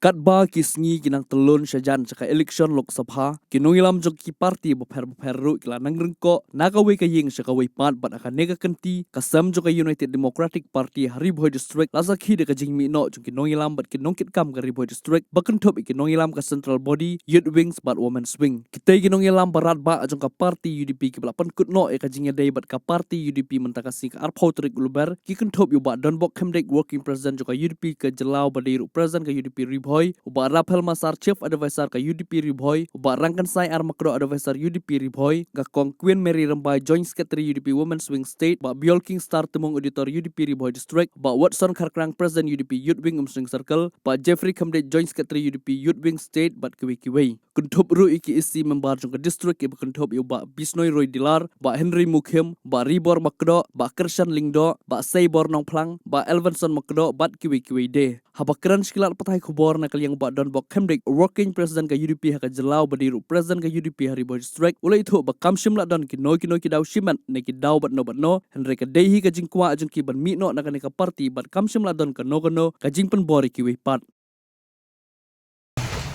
Katba kisngi kinang telun syajan caka election Lok Sabha kinongilam jok ki parti bapher ru kila nang rengko nagawe ka ying caka wei pat bat akan nega kenti kasam joka United Democratic Party Hariboy District lazakhi de ka jingmi no jok kinongilam bat kinongkit kam ka Hariboy District bakun top kinongilam ka Central Body Youth Wings bat Women's Wing kita kinongilam barat ba jong ka parti UDP ki belapan kut no e ka jingya day bat ka parti UDP mentakasi ka arpau trik uluber ki kun top yu ba don bok kemdek working president joka UDP ke jelau badiru president ka UDP Riboy uba Raphael Masar Chief Advisor ka UDP Riboy uba Rangkan Sai Armakro Advisor UDP Riboy ga Kong Queen Mary Rembai Joint Secretary UDP Women's Wing State ba Biol King Star Temung Auditor UDP Riboy District ba Watson Kharkrang President UDP Youth Wing Umsring Circle ba Jeffrey Kamdek Joint Secretary UDP Youth Wing State bat kiwi kuntup ru iki isi membar jong ka district ke kuntup uba Bisnoy Roy Dilar ba Henry Mukhem ba Ribor Makdo ba Kershan Lingdo ba Saibor Nongplang ba Elvinson Makdo bat kiwi de habakran sekilat patai khobor na kaliang ba don bok Kemdek working president ka UDP ha ka jelau badiru president ka UDP Hariboy District ulai thu ba kamshim la don ki noi ki daw shiman ne ki daw bat no henry ka dehi ka jingkwa ajun ki ban mi no na ka party bat kamshim la don ka no ka jingpen bori ki wei pat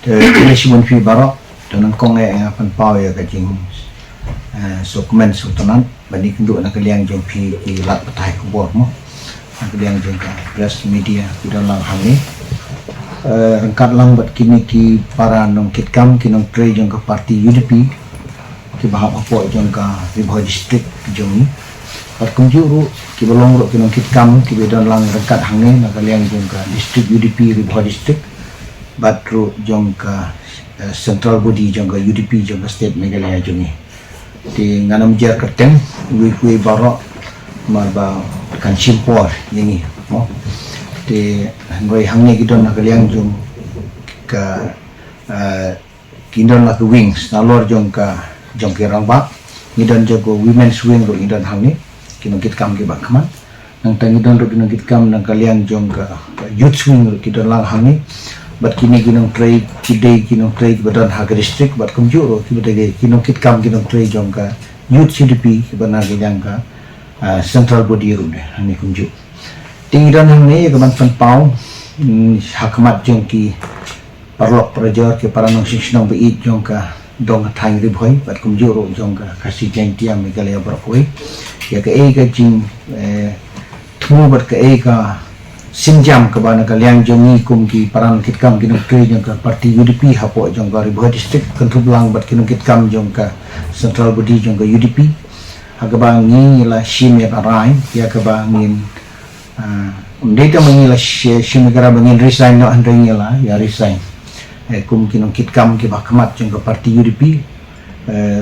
election fi barok dan kong pan pau ya ka jing dokumen sultanan bani kenduk na kaliang jong fi ki lat patai khobor mo kaliang jong ka press media di dalam hal ini rengkat lang bat kini ki para nong kitkam kinong tre jong ka parti UDP ki bahap apo jong ka Riboy District jong ni pat kumjuru ki bolong ro kinong kitkam ki bedon lang rengkat hangne na kaliang jong ka district UDP Riboy District bat ro jong ka Central Body jong ka UDP jong ka state Meghalaya jong ni di nganam jar kerteng wi barok marba kan simpor ini mo di ngoi hangne kidon na kaliang jong ka kidon na wings nalor jong ke rangba ngidon jago women's wing ro ngidon hangne kinong kitkam ke bakman nang tangidon ro kinong kitkam nang kaliang jong ka youth wing ro kidon lang hangne bat kini kinong trade kidai kinong trade badan haga district bat kumjuro kibadage kinong kitkam kinong trade jong ka youth UDP kibana kaliang ka Central Body ro ne hangne kumju tinggidan hangne ya kaman fan pau hakamat jong ki parlok prajar ke para nong sinong be jong ka dong thang Riboy bat kumjuro jong ka kasi jeng tiam Meghalaya barokoi ya ka ka jing thu bat ka sinjam ka bana kaliang jong ni kum ki paran kitkam kinong tre jong ka parti UDP hapo jong ka Riboy District kentublang bat kinong kitkam jong ka Central Body jong ka UDP hagabang ni la shim ya arai ya ka bangin data mengila shimigara bangin resign no andring la ya resign kum kinong kitkam ki bakmat jong ka parti UDP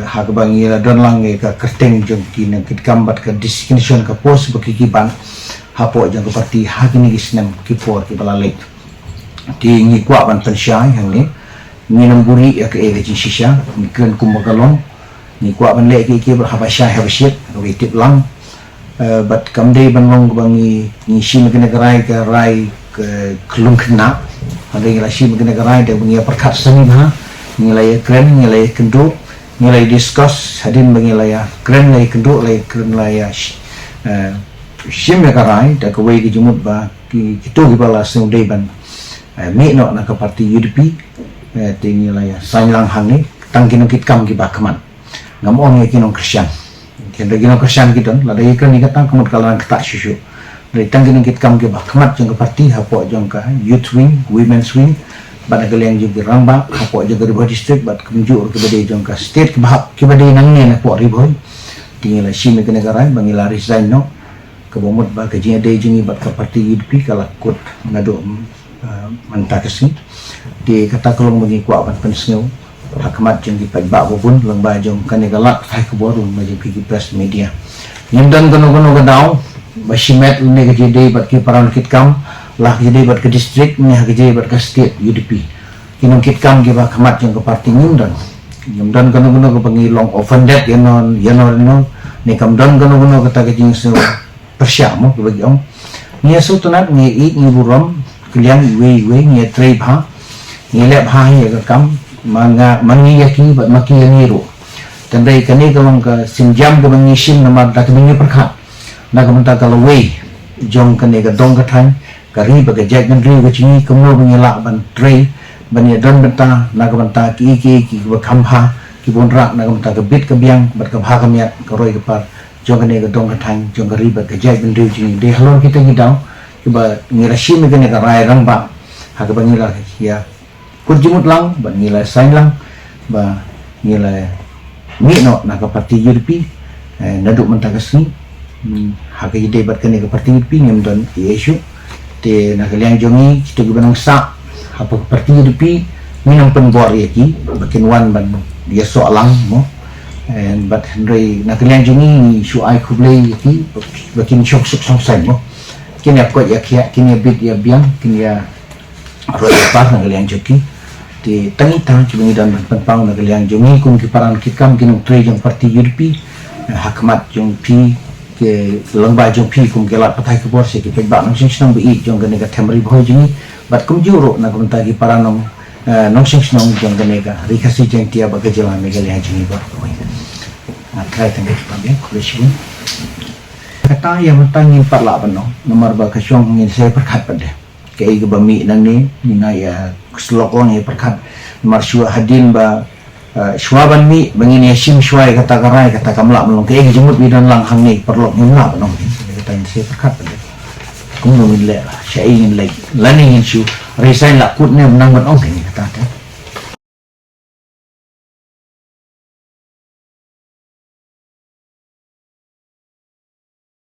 hagabang ila don lang ka kerteng jong kinong kitkam bat ka designation ka post bakikiban hapo jong ka parti hakini gisnem ki for ki balalek ti ngi kwa ban pensyai hangi nginam buri ya ka jing shisha mikren kum magalong ni kwa ban le ki berhabasya habashit witip lang bat kamdei banong bangi ni shim kena garai ka rai ke kelung kena ada yang shim kena garai dia bangi perkat seni ha nilai kren nilai kenduk nilai discuss hadin bangi laya kren lay kenduk lay kren laya shim ya garai da kawai ki jumut ba ki kitu ki bala sung dei ban mi no na ka parti UDP tingi laya sailang hangi tangkin kitkam ki bakman ngamong ya kinong Christian kenda gino kersan kidon lada ikan ni katang kemut kalan ketak susu dari tangkin kitkam ke bakmat jong ke parti hapo jong ka youth wing women's wing bad kaliang jong ke rangba hapo jong ke Riboy District bad kumjur ke bade jong ka state ke bahap ke bade nang ni na po Riboy tinggal shime ke negara bangila resign no ke bomot ba ke jing ade jing bad ka parti UDP kala kut ngado mantakasi di kata kolong bagi kwa ban penseu hakamat jeng di pajba bubun lengba jong kanegalak hai keboru majeng pigi press media yimdan gono gadau basimet ne gede bat ki paran kitkam lah gede bat ke district ne gede bat ke state UDP kinong kitkam ki hakamat jeng ke parti yimdan gono ke pangilong offended yanon ne kamdan gono kata ke jing so persyamo ke bagi om nia sutunat ni i ni buram kalian we ni trade ha ni lep ha ya ke kam mangi yaki bat maki yangiru tandai kani kalong ka sinjam ka mangisim na magda kami perkat na kamanta kalaway jong kani ka dong ka tan kari baga jag nandri ka chingi kamno bangila ban tray bani don benta naga benta ki bakhamha ki bonra naga benta ke bit ke biang bat ke bha kamiat ke roi ke par jong kene ke dong ke thang jong ke riba ke jai ben riu jing de halon kita ngidau ki ba ngira shi me kene ka rai rang ba ha ke bangila ya kun jimut lang ba ngila sain lang ba ngila mi no naga parti UDP naduk benta ke sini ha ke ide bat kene ke parti UDP ngem don yesu te naga liang jongi kita ke benang sa apa parti UDP minang penbuar yaki bakin wan ban dia soalang mo and but Henry nakalian jungi shu ai kublei yaki bakin syok song sai mo kini aku ya kini bit ya biang kini ya roi apa nakalian joki di tangita jungi dan penpang nakalian jungi kum kiparan kikam kini tre jong parti UDP hakmat jong pi ke lengba jong pi kum gelat patai ke bor se ki pebak nang sing senang bi jong gane ka temri boy jungi bat kum juro na kum tagi paranong nong sing senang jong gane ka rikasi jeng tia ba gejala me gale jungi bor boy na try tang ke pambe kuleshi kata yang tangin parla bano nomor ba ka syong ngin saya perkat pada ke ga ba mi nang ni na ya slokon ya perkat nomor syua hadin ba Shuaban mi bangin yasim shuai kata karai kata kamla melong ke jemut bidan lang hang ni perlu ngimla banong kata ini saya perkat pada kamu min le lah saya ingin lagi lani ingin shu resign lah kut ne menang banong